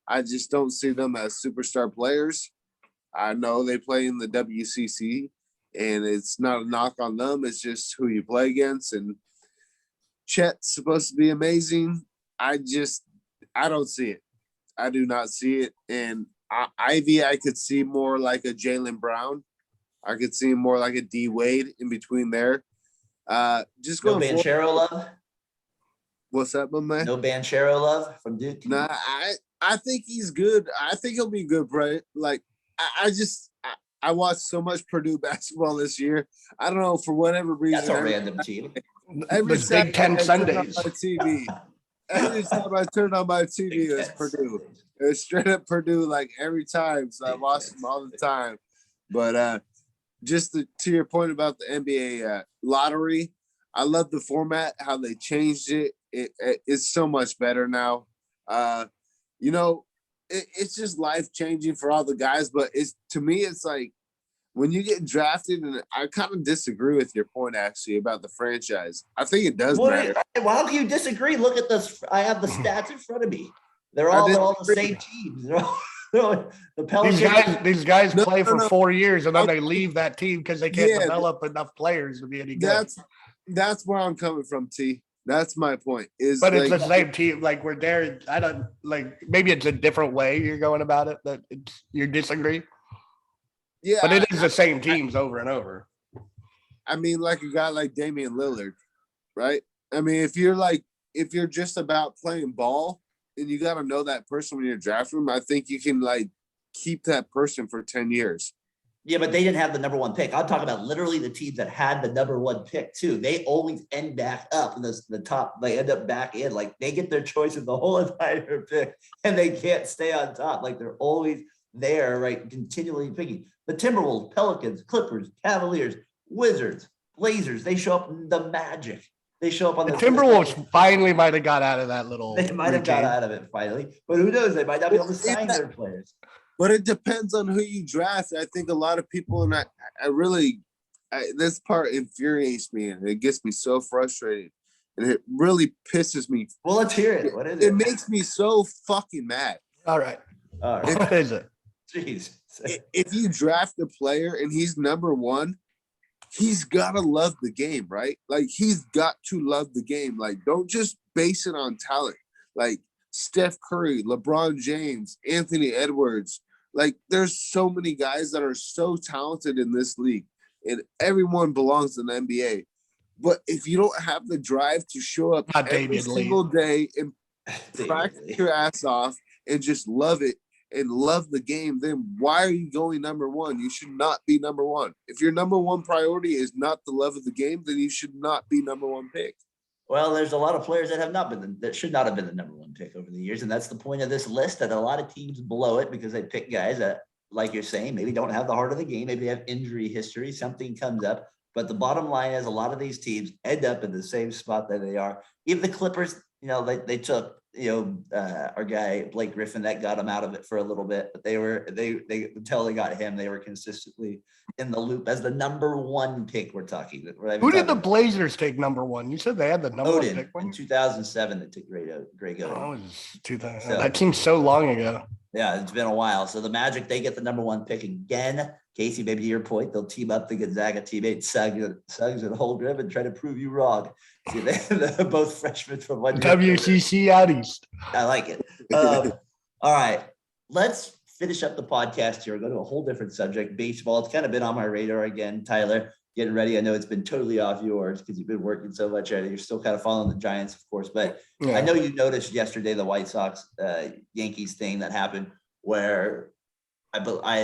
I just don't see them as superstar players. I know they play in the WCC, and it's not a knock on them. It's just who you play against. And Chet's supposed to be amazing. I don't see it. I do not see it. And Ivy, I could see more like a Jaylen Brown. I could see more like a D Wade in between there. Just No going Banchero love. What's up, my man? No Banchero love from Duke. Nah, I think he's good. I think he'll be good, right? Like, I watched so much Purdue basketball this year. I don't know, for whatever reason. That's a random team. Every Big Ten Sundays. Every time I turned on my TV, it was Purdue. It was straight up Purdue, like every time. So I watched them all the time. But just to your point about the NBA lottery, I love the format, how they changed it. It's so much better now. It's just life changing for all the guys. But to me, it's like when you get drafted, and I kind of disagree with your point actually about the franchise. I think it does matter. How can you disagree? Look at this. I have the stats in front of me. They're all the same teams. The Pelicans. These guys play for 4 years and then they leave that team because they can't develop enough players to be any good. That's where I'm coming from, T. That's my point. But it's the same team. Like, we're there. I don't like. Maybe it's a different way you're going about it. That you disagree. Yeah, but it is the same teams over and over. I mean, like a guy like Damian Lillard, right? I mean, if you're just about playing ball and you got to know that person when you're drafting them, I think you can like keep that person for 10 years. Yeah, but they didn't have the number one pick. I'm talking about literally the teams that had the number one pick too. They always end back up in the top. They end up back in. Like, they get their choice of the whole entire pick, and they can't stay on top. Like, they're always there, right? Continually picking. The Timberwolves, Pelicans, Clippers, Cavaliers, Wizards, Blazers. They show up in the Magic. They show up on the Timberwolves. Finally, might have got out of that little. They might have got out of it finally, but who knows? They might not be able to sign their players. But it depends on who you draft. I think a lot of people, and this part infuriates me, and it gets me so frustrated, and it really pisses me. Well, let's hear it. What is it? It makes me so fucking mad. All right. What is it? Jeez. If you draft a player and he's number one, he's got to love the game, right? Like, he's got to love the game. Like, don't just base it on talent. Like, Steph Curry, LeBron James, Anthony Edwards. Like, there's so many guys that are so talented in this league, and everyone belongs in the NBA. But if you don't have the drive to show up every single day and practice your ass off and just love it and love the game, then why are you going number one? You should not be number one. If your number one priority is not the love of the game, then you should not be number one pick. Well, there's a lot of players that should not have been the number one pick over the years. And that's the point of this list, that a lot of teams blow it because they pick guys that, like you're saying, maybe don't have the heart of the game. Maybe they have injury history. Something comes up. But the bottom line is, a lot of these teams end up in the same spot that they are. Even the Clippers, they took, our guy, Blake Griffin, that got him out of it for a little bit. But they until they got him, they were consistently in the loop as the number one pick. We're talking. Who did the Blazers take number one? You said they had the number one pick in 2007. They took Greg Oden. Oh, it was 2000. That seems so long ago. Yeah, it's been a while. So the Magic, they get the number one pick again. Casey, maybe to your point, they'll team up the Gonzaga teammates Suggs and Holmgren and try to prove you wrong. See, they're both freshmen from one WCC out east. I like it. All right, let's finish up the podcast here. We'll go to a whole different subject, baseball. It's kind of been on my radar again, Tyler. Getting ready. I know it's been totally off yours because you've been working so much. You're still kind of following the Giants, of course. But yeah. I know you noticed yesterday the White Sox Yankees thing that happened where I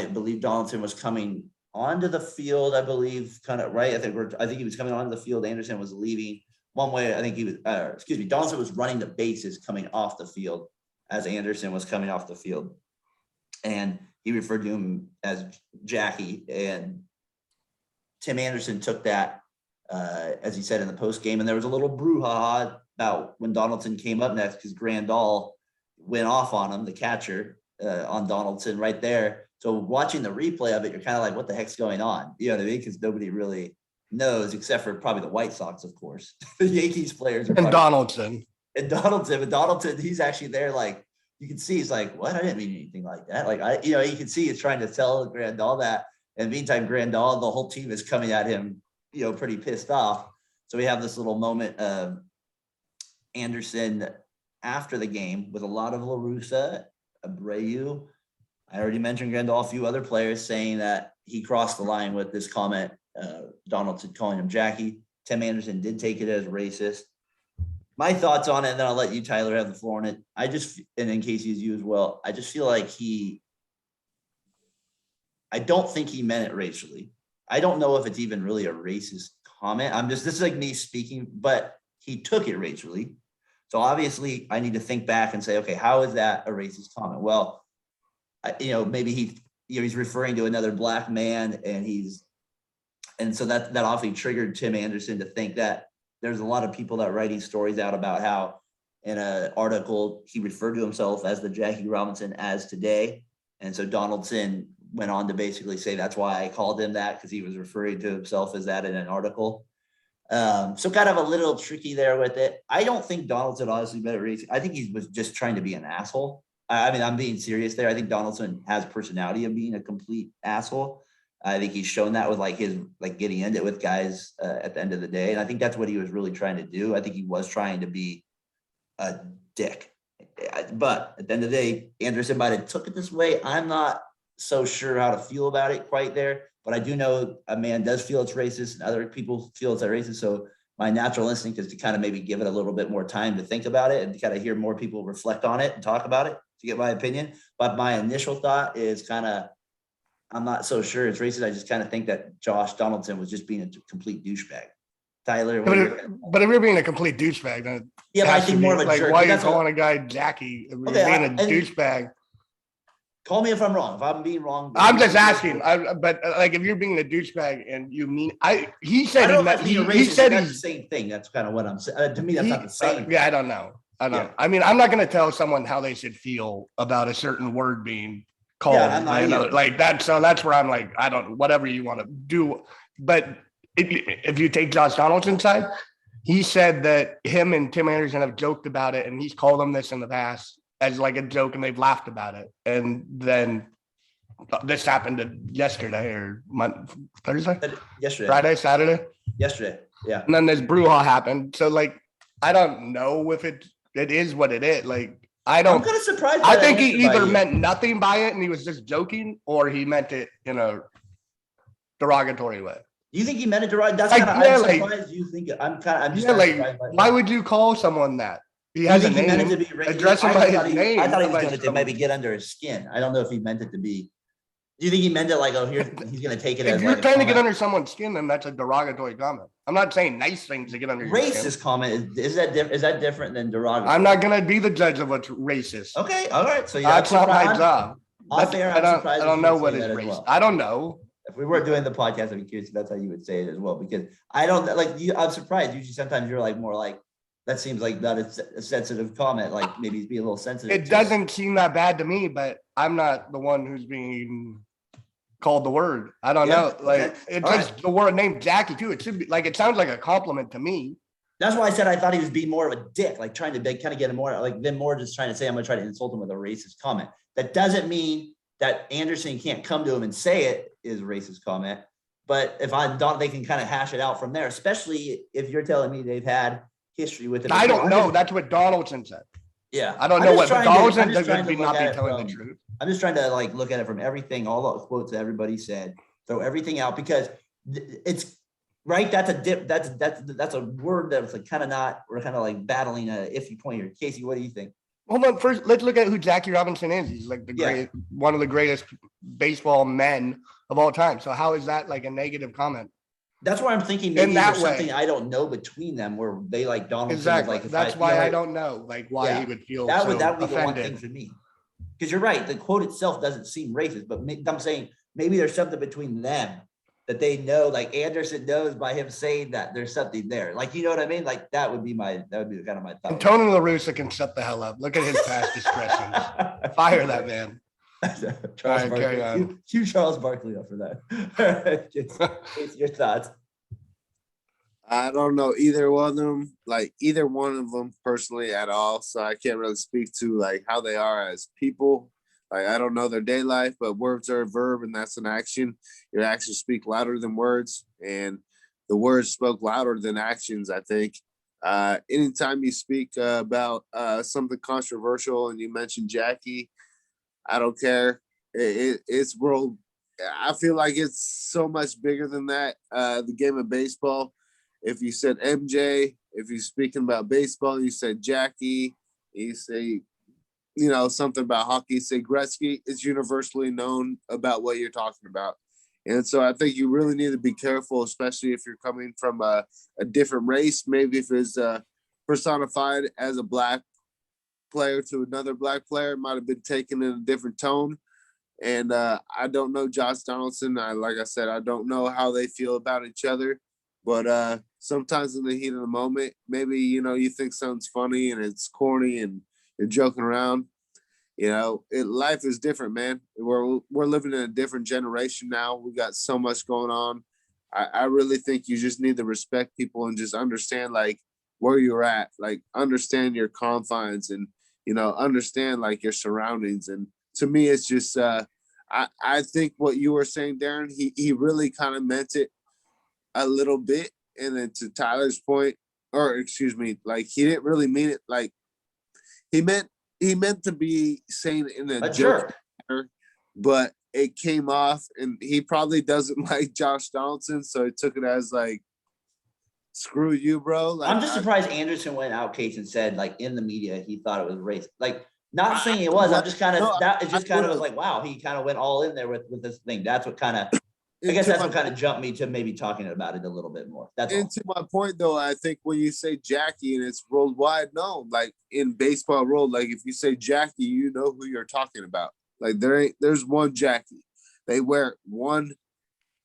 believe Donaldson was coming onto the field. I believe kind of right. I think he was coming onto the field. Anderson was leaving one way. I think he was. Donaldson was running the bases coming off the field as Anderson was coming off the field, and he referred to him as Jackie, and Tim Anderson took that, as he said in the post game, and there was a little brouhaha about when Donaldson came up next because Grandal went off on him, the catcher, on Donaldson right there. So watching the replay of it, you're kind of like, what the heck's going on? You know what I mean? Because nobody really knows, except for probably the White Sox, of course. The Yankees players are And Donaldson. And Donaldson, he's actually there. Like, you can see, he's like, what? I didn't mean anything like that. Like, you can see he's trying to tell Grandal that. And meantime, Grandal, the whole team is coming at him, pretty pissed off. So we have this little moment of Anderson after the game with a lot of La Russa, Abreu. I already mentioned Grandal, a few other players saying that he crossed the line with this comment, Donaldson calling him Jackie. Tim Anderson did take it as racist. My thoughts on it, and then I'll let you, Tyler, have the floor on it. And in case he's you as well, I just feel like I don't think he meant it racially. I don't know if it's even really a racist comment. This is like me speaking, but he took it racially. So obviously I need to think back and say, okay, how is that a racist comment? Well, maybe he's referring to another black man, and so that obviously triggered Tim Anderson to think that there's a lot of people that are writing stories out about how in an article he referred to himself as the Jackie Robinson as today. And so Donaldson went on to basically say, that's why I called him that, because he was referring to himself as that in an article. So kind of a little tricky there with it. I don't think Donaldson honestly meant it racist. I think he was just trying to be an asshole. I mean, I'm being serious there. I think Donaldson has personality of being a complete asshole. I think he's shown that with his getting into it with guys at the end of the day. And I think that's what he was really trying to do. I think he was trying to be a dick. But at the end of the day, Anderson might have took it this way. I'm not so sure how to feel about it quite there. But I do know a man does feel it's racist and other people feel it's racist. So my natural instinct is to kind of maybe give it a little bit more time to think about it and to kind of hear more people reflect on it and talk about it to get my opinion. But my initial thought is I'm not so sure it's racist. I just kind of think that Josh Donaldson was just being a complete douchebag. Tyler. But if you're being a complete douchebag, then yeah, but I think more of a jerk. Why are you calling a guy Jackie? If you're being a douchebag. Call me if I'm wrong. If I'm being wrong, I'm just asking. But if you're being a douchebag and you mean, he said he said the same thing. That's kind of what I'm saying. To me, that's not the same. Yeah, I don't know. Yeah. I mean, I'm not going to tell someone how they should feel about a certain word being called. Yeah, I'm not like that. So that's where I'm like, I don't, whatever you want to do. But if you take Josh Donaldson's side, he said that him and Tim Anderson have joked about it, and he's called them this in the past as like a joke, and they've laughed about it. And then this happened yesterday or Thursday, yesterday, Friday, Saturday, yesterday. Yeah. And then this brouhaha happened. So I don't know if it is what it is. I'm kind of surprised. I think he either meant nothing by it and he was just joking, or he meant it in a derogatory way. Do you think he meant it derogatory? That's I'm surprised you think it. I'm just why would you call someone that? He has a name. Address him by his name. I thought he was going to maybe get under his skin. I don't know if he meant it to be. Do you think he meant it he's going to take it as if you're trying to get under someone's skin, then that's a derogatory comment. I'm not saying nice things to get under your skin. Racist comment is that different than derogatory? I'm not going to be the judge of what's racist. Okay, all right. So that's not my job. I don't know what is racist. Well. I don't know. If we were doing the podcast, I'd be curious if that's how you would say it as well, because I don't I'm surprised. Usually, sometimes you're more like. That seems like not a sensitive comment. Maybe he's being a little sensitive. It doesn't seem that bad to me, but I'm not the one who's being called the word. I don't know. It's just the word named Jackie too. It should be it sounds like a compliment to me. That's why I said I thought he was being more of a dick, trying to kind of get him more then more just trying to say I'm gonna try to insult him with a racist comment. That doesn't mean that Anderson can't come to him and say it is a racist comment. But if they can kind of hash it out from there, especially if you're telling me they've had history with it. I don't know. That's what Donaldson said. Yeah. I don't know what Donaldson doesn't be not be telling the truth. I'm just trying to look at it from everything, all the quotes that everybody said, throw everything out, because it's right. That's a word that's we're kind of battling if you point here. Casey, what do you think? Hold on. First, let's look at who Jackie Robinson is. He's one of the greatest baseball men of all time. So how is that a negative comment? That's why I'm thinking maybe there's something I don't know between them where they Donaldson. Exactly. That's why I don't know why he would feel that would be the one thing for me. because you're right. The quote itself doesn't seem racist, but I'm saying maybe there's something between them that they know, like Anderson knows by him saying that there's something there. Like, you know what I mean? Like that would be kind of my thought. And Tony La Russa can shut the hell up. Look at his past discretions. Fire that man. Charles All right, Barkley. carry on. Cue Charles Barkley up for that. Just your thoughts. I don't know either one of them personally at all. So I can't really speak to like how they are as people. Like I don't know their day life, but words are a verb and that's an action. Your actions speak louder than words, and the words spoke louder than actions, I think. Anytime you speak about something controversial and you mention Jackie, I don't care. It's world. I feel like it's so much bigger than that. The game of baseball. If you said MJ, if you're speaking about baseball, you said Jackie, you say, something about hockey, say Gretzky, it's universally known about what you're talking about. And so I think you really need to be careful, especially if you're coming from a different race. Maybe if it's personified as a black player to another black player, it might have been taken in a different tone. And I don't know Josh Donaldson. Like I said, I don't know how they feel about each other. But sometimes in the heat of the moment, maybe, you think something's funny and it's corny and you're joking around. Life is different, man. We're living in a different generation now. We got so much going on. I really think you just need to respect people and just understand like where you're at, like understand your confines and, understand like your surroundings. And to me, it's just, I think what you were saying, Darren, he really kind of meant it a little bit. And then to Tyler's point, or excuse me, like he didn't really mean it. Like he meant to be saying it in a joke manner, but it came off and he probably doesn't like Josh Donaldson. So he took it as like, screw you, bro. Like, I'm just surprised Anderson went out, Case, and said like in the media, he thought it was racist. Like not saying it was, I'm just kind of, was like, wow, he kind of went all in there with this thing. That's what kind of, I guess that's what kind of jumped me to maybe talking about it a little bit more. That's all. And to my point, though, I think when you say Jackie and it's worldwide known, like in baseball world, like if you say Jackie, you know who you're talking about. Like there's one Jackie. They wear one,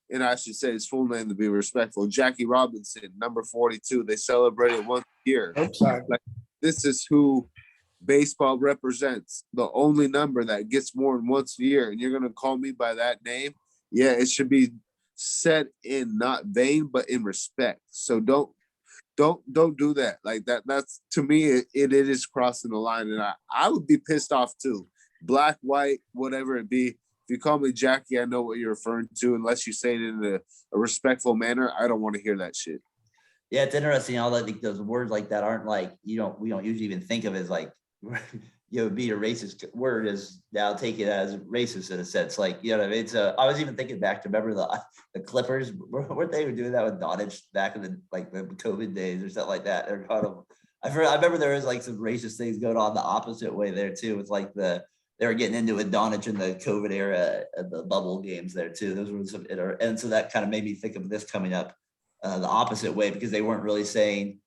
and I should say his full name to be respectful, Jackie Robinson, number 42. They celebrate it once a year. Like this is who baseball represents, the only number that gets worn once a year, and you're gonna call me by that name. Yeah, it should be said in not vain, but in respect. So don't do that. Like that. That's to me, it is crossing the line, and I would be pissed off too. Black, white, whatever it be. If you call me Jackie, I know what you're referring to. Unless you say it in a respectful manner, I don't want to hear that shit. Yeah, it's interesting. All that like, those words like that aren't like we don't usually even think of as like. Be a racist word is now take it as racist in a sense. Like, you know what I mean? So I was even thinking back to remember the Clippers, weren't they doing that with Doncic back in the COVID days or something like that? They're kind of, I remember there was like some racist things going on the opposite way there too. It's like they were getting into it Doncic in the COVID era, the bubble games there too. Those were some, and so that kind of made me think of this coming up the opposite way because they weren't really saying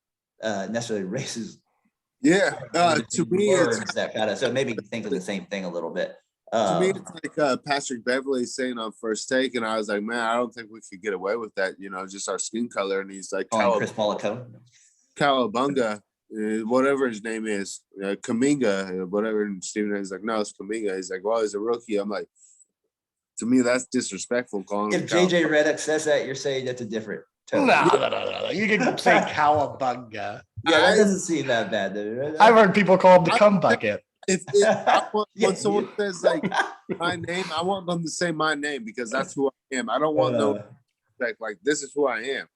necessarily racist. Yeah, to me, it's that kind of, so it made me think of the same thing a little bit. To me, it's like Patrick Beverley saying on First Take, and I was like, man, I don't think we could get away with that, just our skin color. And he's like, Chris Polacco, Cowabunga, whatever his name is, Kaminga, whatever. And Steven is like, no, it's Kaminga. He's like, well, he's a rookie. I'm like, to me, that's disrespectful calling him. If JJ Redick says that, you're saying that's a different tone. No. You can say Cowabunga. Yeah, that doesn't seem that bad, dude. I've heard people call him the cum bucket. If when someone says like my name, I want them to say my name because that's who I am. I don't want no like this is who I am.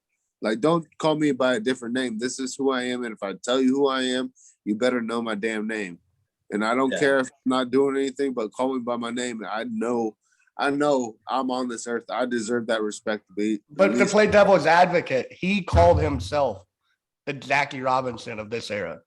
Like don't call me by a different name. This is who I am, and if I tell you who I am, you better know my damn name. And I don't care if I'm not doing anything, but call me by my name. I know I'm on this earth. I deserve that respect to be. But to play devil's advocate, he called himself the Jackie Robinson of this era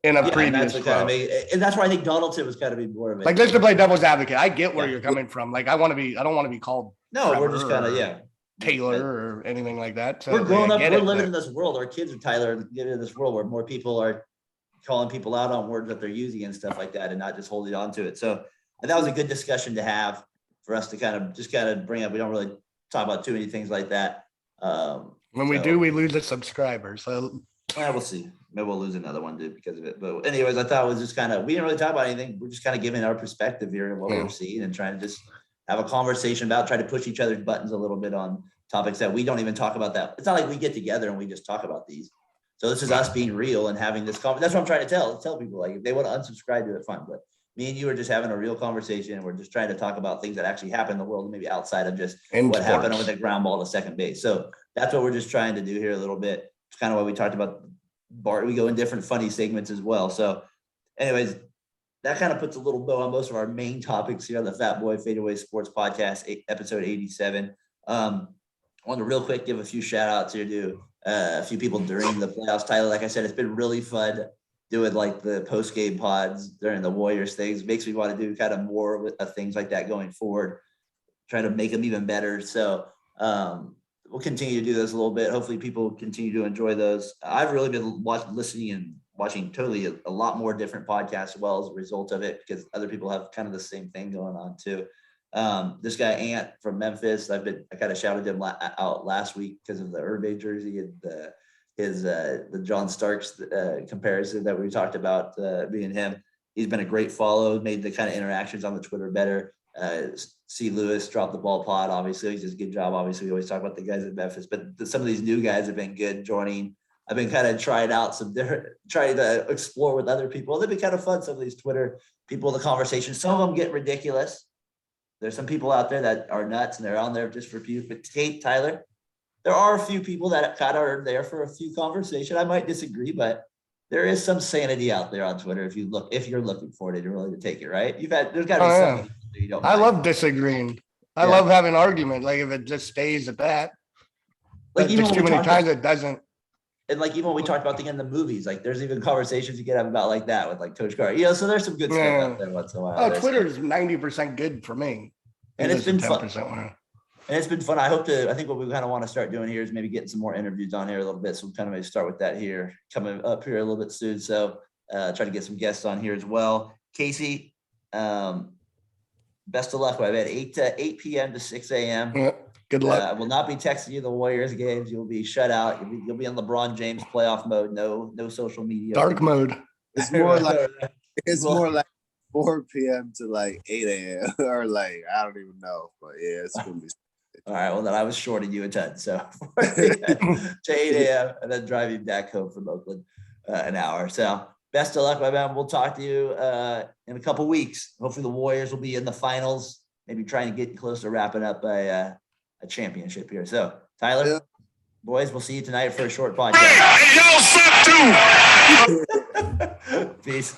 in a previous show. And that's why I think Donaldson was kind of be more of it. Like, just to play devil's advocate, I get where you're coming from. Like, I don't want to be called we're just kind of, Taylor or anything like that. So we're growing up, we're living in this world. Our kids are Tyler, living in this world where more people are calling people out on words that they're using and stuff like that, and not just holding on to it. So that was a good discussion to have for us to kind of bring up. We don't really talk about too many things like that. When we do, we lose a subscriber. So we'll see. Maybe we'll lose another one, dude, because of it. But anyways, I thought it was just we didn't really talk about anything. We're just kind of giving our perspective here and what we're seeing and trying to just have a conversation about, try to push each other's buttons a little bit on topics that we don't even talk about. That it's not like we get together and we just talk about these. So this is us being real and having this conversation. That's what I'm trying to tell people. Like, if they want to unsubscribe to it, fine. But me and you are just having a real conversation, and we're just trying to talk about things that actually happen in the world, maybe outside of just what happened with the ground ball to second base. So that's what we're just trying to do here a little bit. It's kind of what we talked about. Bart, we go in different funny segments as well. So anyways, that kind of puts a little bow on most of our main topics here on the Fatboy FadeAway Sports Podcast, episode 87. I want to real quick give a few shout outs here to a few people during the playoffs. Tyler, like I said, it's been really fun doing like the post game pods during the Warriors things. Makes me want to do kind of more of things like that going forward, try to make them even better. So we'll continue to do this a little bit. Hopefully people continue to enjoy those. I've really been listening and watching totally a lot more different podcasts as well as a result of it, because other people have kind of the same thing going on too. This guy Ant from Memphis, I kind of shouted him out last week because of the Irving jersey and the John Starks comparison that we talked about, being him. He's been a great follow, made the kind of interactions on the Twitter better. C. Lewis dropped the ball pod. Obviously, he does a good job. Obviously, we always talk about the guys in Memphis, but some of these new guys have been good joining. I've been kind of trying out some different, trying to explore with other people. They've been kind of fun. Some of these Twitter people in the conversation. Some of them get ridiculous. There's some people out there that are nuts and they're on there just for views. But Tyler, there are a few people that kind of are there for a few conversation. I might disagree, but there is some sanity out there on Twitter if you're looking for it and you're willing to take it, right? There's got to be something you don't mind. I love disagreeing. I love having an argument. Like if it just stays at that. Like even too many times it doesn't. And like even when we talked about in the movies, like there's even conversations you get about like that with like Coach Carr. So there's some good stuff out there once in a while. Oh, Twitter is 90% good for me. And it's been fun. And it's been fun. I think what we kind of want to start doing here is maybe getting some more interviews on here a little bit. So we'll kind of maybe start with that here, coming up here a little bit soon. So try to get some guests on here as well. Casey, best of luck. I've had 8 p.m. to 6 a.m. Yeah, good luck. I will not be texting you the Warriors games. You'll be shut out. You'll be in LeBron James playoff mode. No social media. Dark mode. It's more like 4 p.m. to like 8 a.m. or like, I don't even know. But yeah, it's going to be. All right. Well, then I was shorting you a ton. So 4 to 8 a.m. and then driving back home from Oakland an hour. So best of luck, my man. We'll talk to you in a couple weeks. Hopefully the Warriors will be in the finals, maybe trying to get close to wrapping up a championship here. So Tyler, boys, we'll see you tonight for a short podcast. Y'all suck too. Peace.